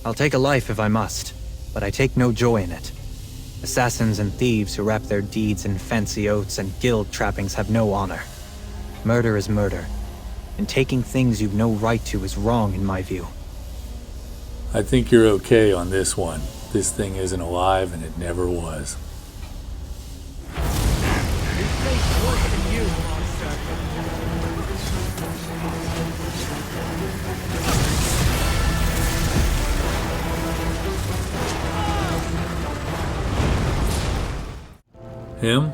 I'll take a life if I must, but I take no joy in it. Assassins and thieves who wrap their deeds in fancy oaths and guild trappings have no honor. Murder is murder, and taking things you've no right to is wrong in my view. I think you're okay on this one. This thing isn't alive and it never was. Him?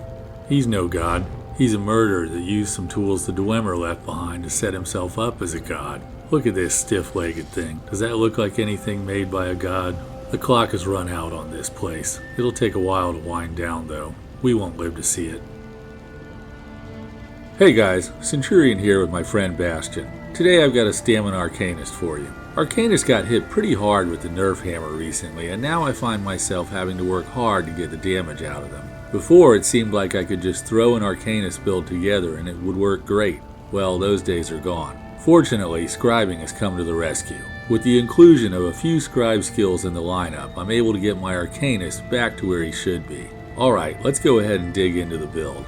He's no god. He's a murderer that used some tools the Dwemer left behind to set himself up as a god. Look at this stiff-legged thing. Does that look like anything made by a god? The clock has run out on this place. It'll take a while to wind down, though. We won't live to see it. Hey guys, Centurion here with my friend Bastion. Today I've got a Stamina Arcanist for you. Arcanists got hit pretty hard with the nerf hammer recently, and now I find myself having to work hard to get the damage out of them. Before, it seemed like I could just throw an Arcanist build together and it would work great. Well, those days are gone. Fortunately, scribing has come to the rescue. With the inclusion of a few scribe skills in the lineup, I'm able to get my Arcanist back to where he should be. Alright, let's go ahead and dig into the build.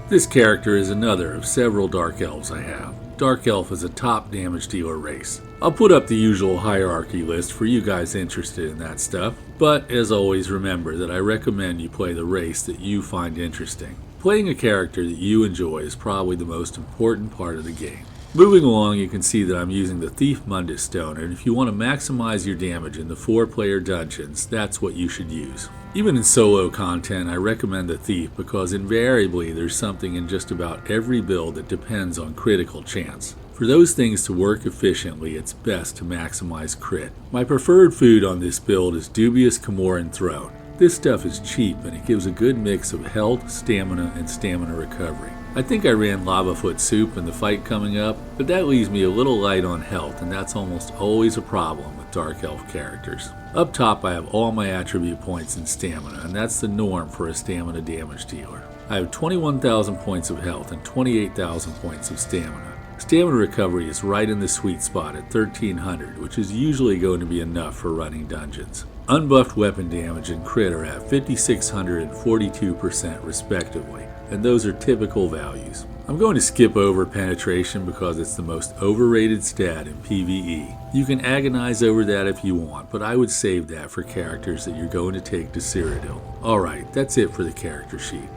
This character is another of several Dark Elves I have. Dark Elf is a top damage dealer race. I'll put up the usual hierarchy list for you guys interested in that stuff, but as always remember that I recommend you play the race that you find interesting. Playing a character that you enjoy is probably the most important part of the game. Moving along, you can see that I'm using the Thief Mundus Stone, and if you want to maximize your damage in the 4-player dungeons, that's what you should use. Even in solo content, I recommend the Thief because invariably there's something in just about every build that depends on critical chance. For those things to work efficiently, it's best to maximize crit. My preferred food on this build is Dubious Camoran Throne. This stuff is cheap and it gives a good mix of health, stamina, and stamina recovery. I think I ran Lavafoot Soup in the fight coming up, but that leaves me a little light on health, and that's almost always a problem with Dark Elf characters. Up top I have all my attribute points in stamina, and that's the norm for a stamina damage dealer. I have 21,000 points of health and 28,000 points of stamina. Stamina recovery is right in the sweet spot at 1300, which is usually going to be enough for running dungeons. Unbuffed weapon damage and crit are at 5600 and 42% respectively, and those are typical values. I'm going to skip over penetration because it's the most overrated stat in PvE. You can agonize over that if you want, but I would save that for characters that you're going to take to Cyrodiil. Alright, that's it for the character sheet.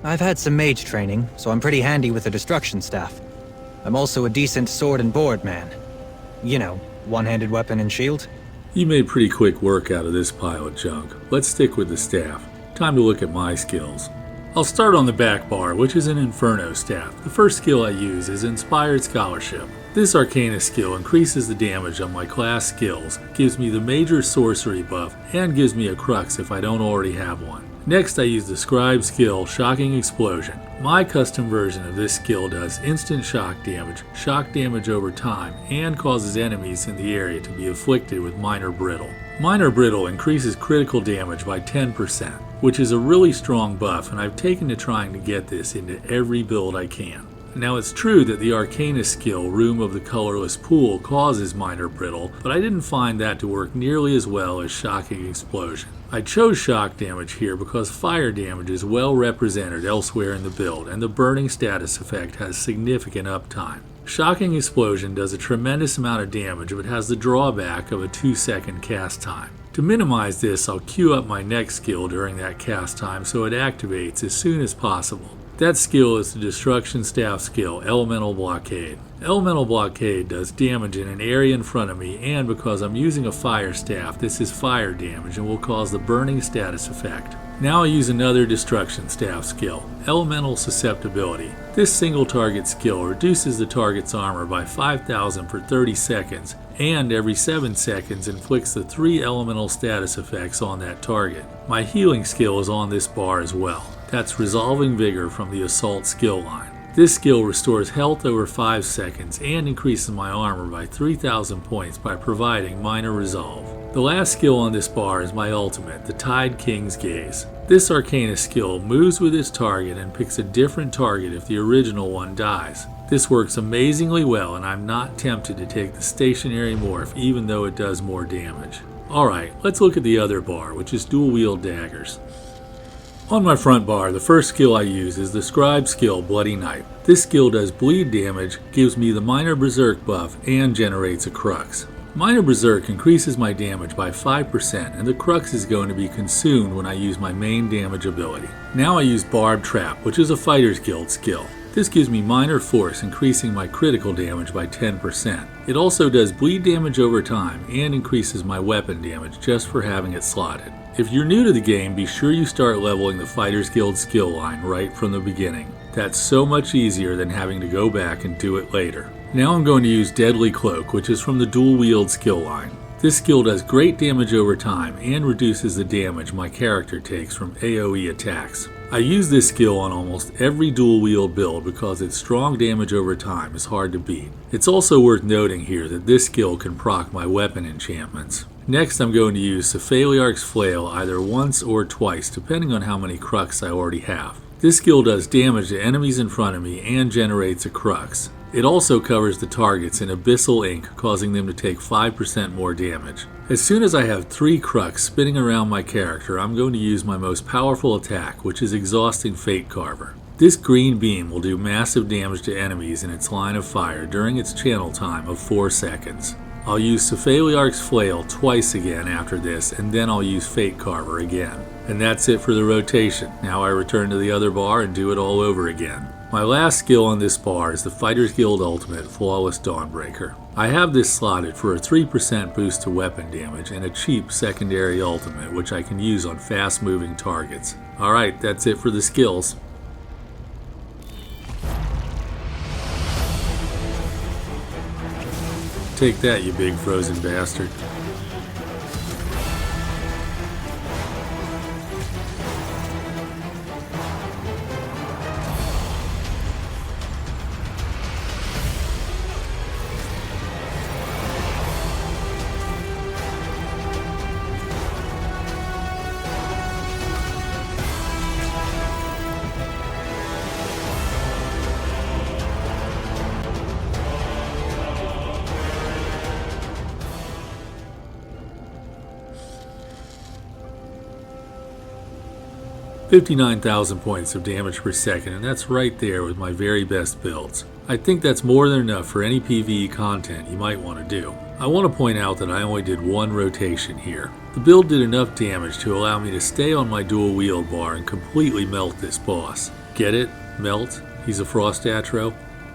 I've had some mage training, so I'm pretty handy with the destruction staff. I'm also a decent sword and board man. You know, one-handed weapon and shield. You made pretty quick work out of this pile of junk. Let's stick with the staff. Time to look at my skills. I'll start on the back bar, which is an Inferno staff. The first skill I use is Inspired Scholarship. This Arcanist skill increases the damage on my class skills, gives me the major sorcery buff, and gives me a crux if I don't already have one. Next I use the Scribe skill, Shocking Explosion. My custom version of this skill does instant shock damage over time, and causes enemies in the area to be afflicted with Minor Brittle. Minor Brittle increases critical damage by 10%, which is a really strong buff, and I've taken to trying to get this into every build I can. Now it's true that the Arcanist skill, Room of the Colorless Pool, causes Minor Brittle, but I didn't find that to work nearly as well as Shocking Explosion. I chose shock damage here because fire damage is well represented elsewhere in the build, and the burning status effect has significant uptime. Shocking Explosion does a tremendous amount of damage, but has the drawback of a 2-second cast time. To minimize this, I'll queue up my next skill during that cast time so it activates as soon as possible. That skill is the Destruction Staff skill, Elemental Blockade. Elemental Blockade does damage in an area in front of me, and because I'm using a fire staff, this is fire damage and will cause the burning status effect. Now I use another Destruction Staff skill, Elemental Susceptibility. This single target skill reduces the target's armor by 5,000 for 30 seconds, and every 7 seconds inflicts the 3 elemental status effects on that target. My healing skill is on this bar as well. That's Resolving Vigor from the Assault skill line. This skill restores health over 5 seconds and increases my armor by 3,000 points by providing minor resolve. The last skill on this bar is my ultimate, the Tide King's Gaze. This Arcanist skill moves with its target and picks a different target if the original one dies. This works amazingly well, and I'm not tempted to take the stationary morph even though it does more damage. Alright, let's look at the other bar, which is dual wield daggers. On my front bar, the first skill I use is the scribed skill Bloody Knife. This skill does bleed damage, gives me the minor berserk buff, and generates a crux. Minor berserk increases my damage by 5%, and the crux is going to be consumed when I use my main damage ability. Now I use barbed trap, which is a fighter's guild skill. This gives me minor force, increasing my critical damage by 10%. It also does bleed damage over time and increases my weapon damage just for having it slotted. If you're new to the game, be sure you start leveling the Fighter's Guild skill line right from the beginning. That's so much easier than having to go back and do it later. Now I'm going to use Deadly Cloak, which is from the Dual Wield skill line. This skill does great damage over time and reduces the damage my character takes from AoE attacks. I use this skill on almost every dual wield build because its strong damage over time is hard to beat. It's also worth noting here that this skill can proc my weapon enchantments. Next I'm going to use Cephaliarch's Flail either once or twice depending on how many crux I already have. This skill does damage to enemies in front of me and generates a crux. It also covers the targets in abyssal ink, causing them to take 5% more damage. As soon as I have 3 crux spinning around my character, I'm going to use my most powerful attack, which is Exhausting Fate Carver. This green beam will do massive damage to enemies in its line of fire during its channel time of 4 seconds. I'll use Cephaliarch's Flail twice again after this, and then I'll use Fate Carver again. And that's it for the rotation. Now I return to the other bar and do it all over again. My last skill on this bar is the Fighter's Guild Ultimate Flawless Dawnbreaker. I have this slotted for a 3% boost to weapon damage and a cheap secondary ultimate which I can use on fast moving targets. Alright, that's it for the skills. Take that, you big frozen bastard. $59,000 points of damage per second, and that's right there with my very best builds. I think that's more than enough for any PvE content you might want to do. I want to point out that I only did one rotation here. The build did enough damage to allow me to stay on my dual wield bar and completely melt this boss. Get it? Melt? He's a frost atro?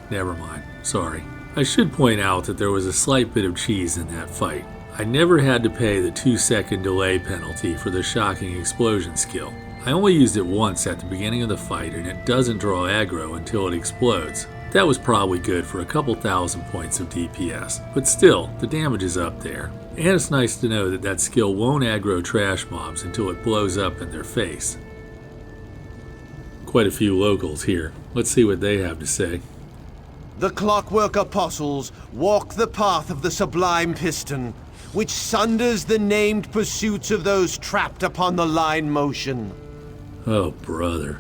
Never mind. Sorry. I should point out that there was a slight bit of cheese in that fight. I never had to pay the 2-second delay penalty for the shocking explosion skill. I only used it once at the beginning of the fight and it doesn't draw aggro until it explodes. That was probably good for a couple thousand points of DPS, but still, the damage is up there. And it's nice to know that that skill won't aggro trash mobs until it blows up in their face. Quite a few locals here. Let's see what they have to say. The Clockwork Apostles walk the path of the sublime piston, which sunders the named pursuits of those trapped upon the line motion. Oh, brother.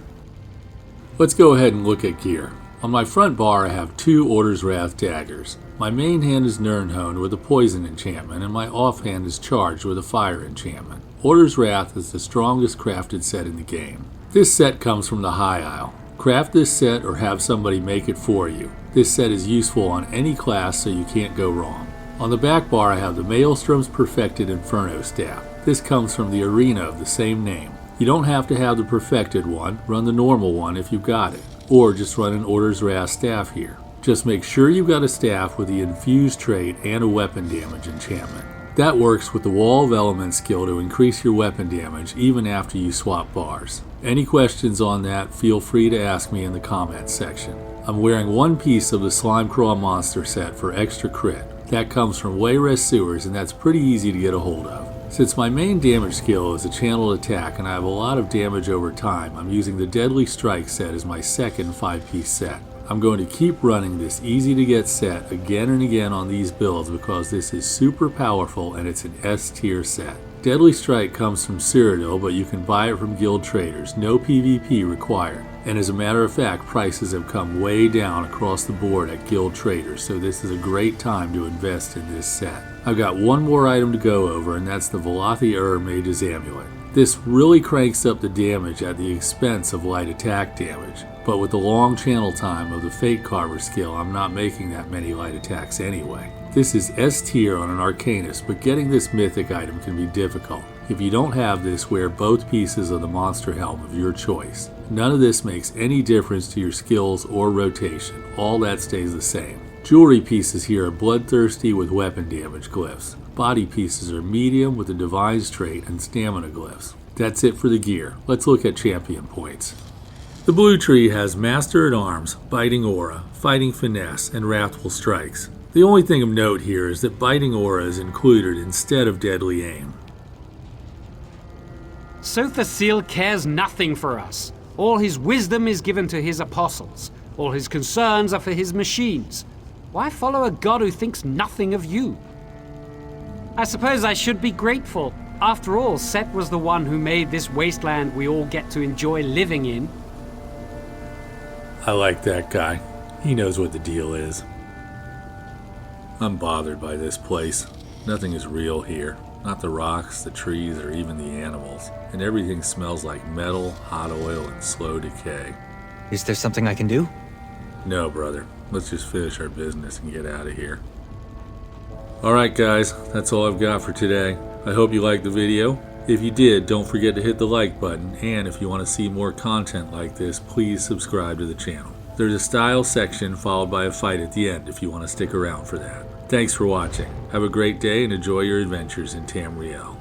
Let's go ahead and look at gear. On my front bar I have 2 Order's Wrath daggers. My main hand is Nirnhoned with a poison enchantment, and my offhand is charged with a fire enchantment. Order's Wrath is the strongest crafted set in the game. This set comes from the High Isle. Craft this set or have somebody make it for you. This set is useful on any class, so you can't go wrong. On the back bar I have the Maelstrom's Perfected Inferno Staff. This comes from the arena of the same name. You don't have to have the perfected one, run the normal one if you've got it, or just run an Order's Wrath staff here. Just make sure you've got a staff with the infused trait and a weapon damage enchantment. That works with the Wall of Elements skill to increase your weapon damage even after you swap bars. Any questions on that, feel free to ask me in the comments section. I'm wearing one piece of the Slimecraw monster set for extra crit. That comes from Wayrest Sewers, and that's pretty easy to get a hold of. Since my main damage skill is a channeled attack and I have a lot of damage over time, I'm using the Deadly Strike set as my second 5-piece set. I'm going to keep running this easy to get set again and again on these builds because this is super powerful and it's an S tier set. Deadly Strike comes from Cyrodiil, but you can buy it from guild traders, no PvP required. And as a matter of fact, prices have come way down across the board at Guild Traders, so this is a great time to invest in this set. I've got one more item to go over, and that's the Velothi Mage's Amulet. This really cranks up the damage at the expense of light attack damage, but with the long channel time of the Fate Carver skill, I'm not making that many light attacks anyway. This is S tier on an Arcanist, but getting this mythic item can be difficult. If you don't have this, wear both pieces of the monster helm of your choice. None of this makes any difference to your skills or rotation. All that stays the same. Jewelry pieces here are bloodthirsty with weapon damage glyphs. Body pieces are medium with the Divine's trait and stamina glyphs. That's it for the gear. Let's look at champion points. The blue tree has Master at Arms, Biting Aura, Fighting Finesse, and Wrathful Strikes. The only thing of note here is that Biting Aura is included instead of Deadly Aim. Sothasil cares nothing for us. All his wisdom is given to his apostles. All his concerns are for his machines. Why follow a god who thinks nothing of you? I suppose I should be grateful. After all, Set was the one who made this wasteland we all get to enjoy living in. I like that guy. He knows what the deal is. I'm bothered by this place. Nothing is real here. Not the rocks, the trees, or even the animals. And everything smells like metal, hot oil, and slow decay. Is there something I can do? No, brother. Let's just finish our business and get out of here. Alright guys, that's all I've got for today. I hope you liked the video. If you did, don't forget to hit the like button, and if you want to see more content like this, please subscribe to the channel. There's a style section followed by a fight at the end if you want to stick around for that. Thanks for watching. Have a great day and enjoy your adventures in Tamriel.